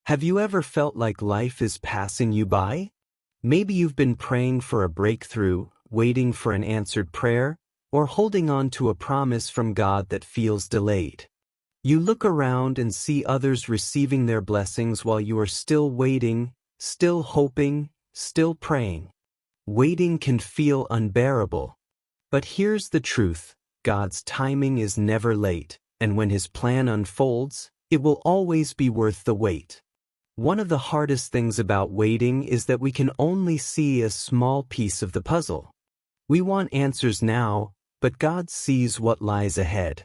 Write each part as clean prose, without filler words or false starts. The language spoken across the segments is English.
Have you ever felt like life is passing you by? Maybe you've been praying for a breakthrough, waiting for an answered prayer, or holding on to a promise from God that feels delayed. You look around and see others receiving their blessings while you are still waiting, still hoping, still praying. Waiting can feel unbearable. But here's the truth: God's timing is never late, and when His plan unfolds, it will always be worth the wait. One of the hardest things about waiting is that we can only see a small piece of the puzzle. We want answers now, but God sees what lies ahead.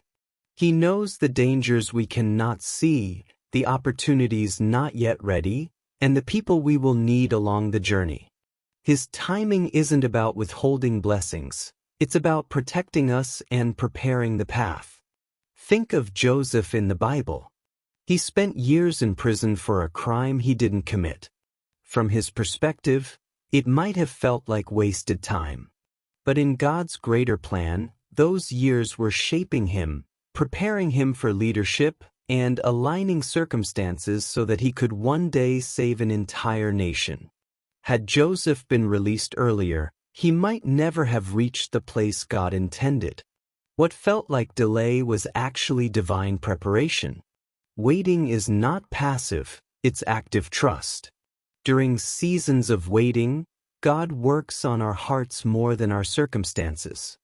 He knows the dangers we cannot see, the opportunities not yet ready, and the people we will need along the journey. His timing isn't about withholding blessings. It's about protecting us and preparing the path. Think of Joseph in the Bible. He spent years in prison for a crime he didn't commit. From his perspective, it might have felt like wasted time. But in God's greater plan, those years were shaping him, preparing him for leadership, and aligning circumstances so that he could one day save an entire nation. Had Joseph been released earlier, he might never have reached the place God intended. What felt like delay was actually divine preparation. Waiting is not passive, it's active trust. During seasons of waiting, God works on our hearts more than our circumstances.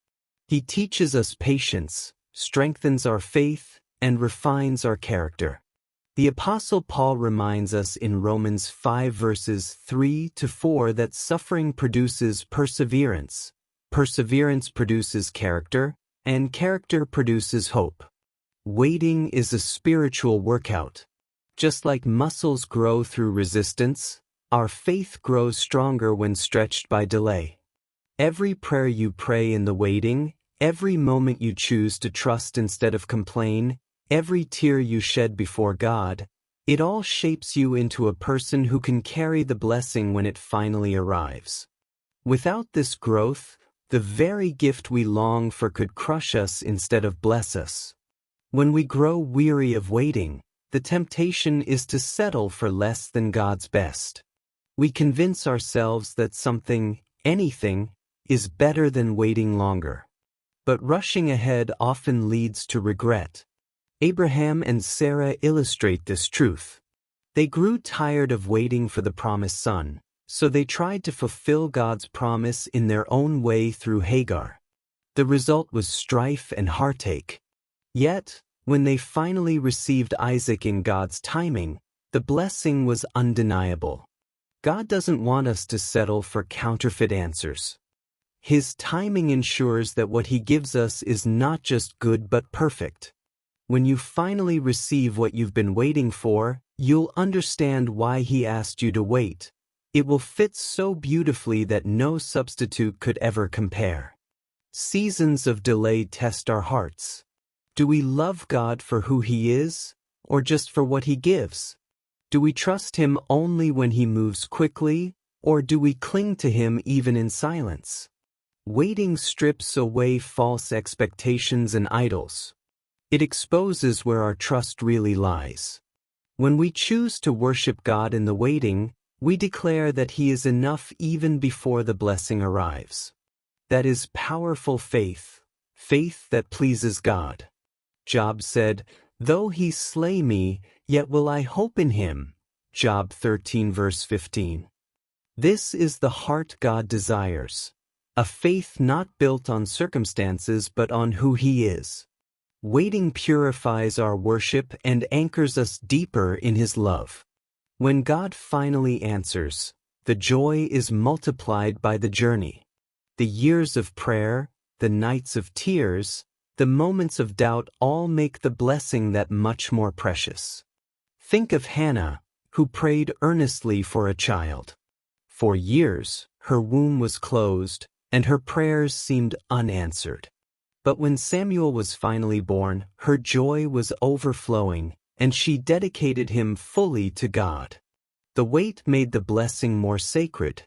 He teaches us patience, strengthens our faith, and refines our character. The Apostle Paul reminds us in Romans 5 verses 3-4 that suffering produces perseverance, perseverance produces character, and character produces hope. Waiting is a spiritual workout. Just like muscles grow through resistance, our faith grows stronger when stretched by delay. Every prayer you pray in the waiting, every moment you choose to trust instead of complain, every tear you shed before God, it all shapes you into a person who can carry the blessing when it finally arrives. Without this growth, the very gift we long for could crush us instead of bless us. When we grow weary of waiting, the temptation is to settle for less than God's best. We convince ourselves that something, anything, is better than waiting longer. But rushing ahead often leads to regret. Abraham and Sarah illustrate this truth. They grew tired of waiting for the promised son, so they tried to fulfill God's promise in their own way through Hagar. The result was strife and heartache. Yet, when they finally received Isaac in God's timing, the blessing was undeniable. God doesn't want us to settle for counterfeit answers. His timing ensures that what He gives us is not just good but perfect. When you finally receive what you've been waiting for, you'll understand why He asked you to wait. It will fit so beautifully that no substitute could ever compare. Seasons of delay test our hearts. Do we love God for who He is, or just for what He gives? Do we trust Him only when He moves quickly, or do we cling to Him even in silence? Waiting strips away false expectations and idols. It exposes where our trust really lies. When we choose to worship God in the waiting, we declare that He is enough even before the blessing arrives. That is powerful faith, faith that pleases God. Job said, "Though He slay me, yet will I hope in Him." Job 13 verse 15. This is the heart God desires. A faith not built on circumstances but on who He is. Waiting purifies our worship and anchors us deeper in His love. When God finally answers, the joy is multiplied by the journey. The years of prayer, the nights of tears, the moments of doubt all make the blessing that much more precious. Think of Hannah, who prayed earnestly for a child. For years, her womb was closed, and her prayers seemed unanswered. But when Samuel was finally born, her joy was overflowing, and she dedicated him fully to God. The wait made the blessing more sacred.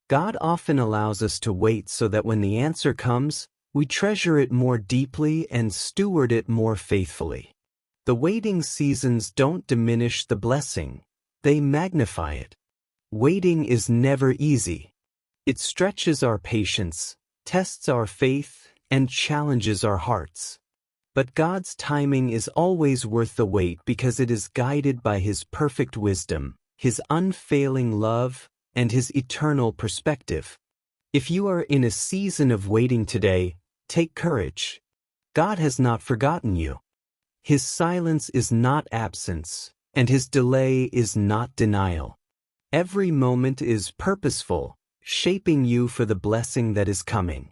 God often allows us to wait so that when the answer comes, we treasure it more deeply and steward it more faithfully. The waiting seasons don't diminish the blessing. they magnify it. Waiting is never easy. It stretches our patience, tests our faith, and challenges our hearts. But God's timing is always worth the wait because it is guided by His perfect wisdom, His unfailing love, and His eternal perspective. If you are in a season of waiting today, take courage. God has not forgotten you. His silence is not absence, and His delay is not denial. Every moment is purposeful, shaping you for the blessing that is coming.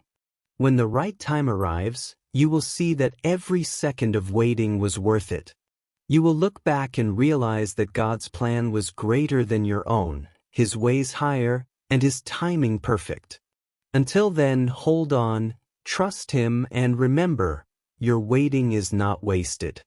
When the right time arrives, you will see that every second of waiting was worth it. You will look back and realize that God's plan was greater than your own, His ways higher, and His timing perfect. Until then, hold on, trust Him, and remember, your waiting is not wasted.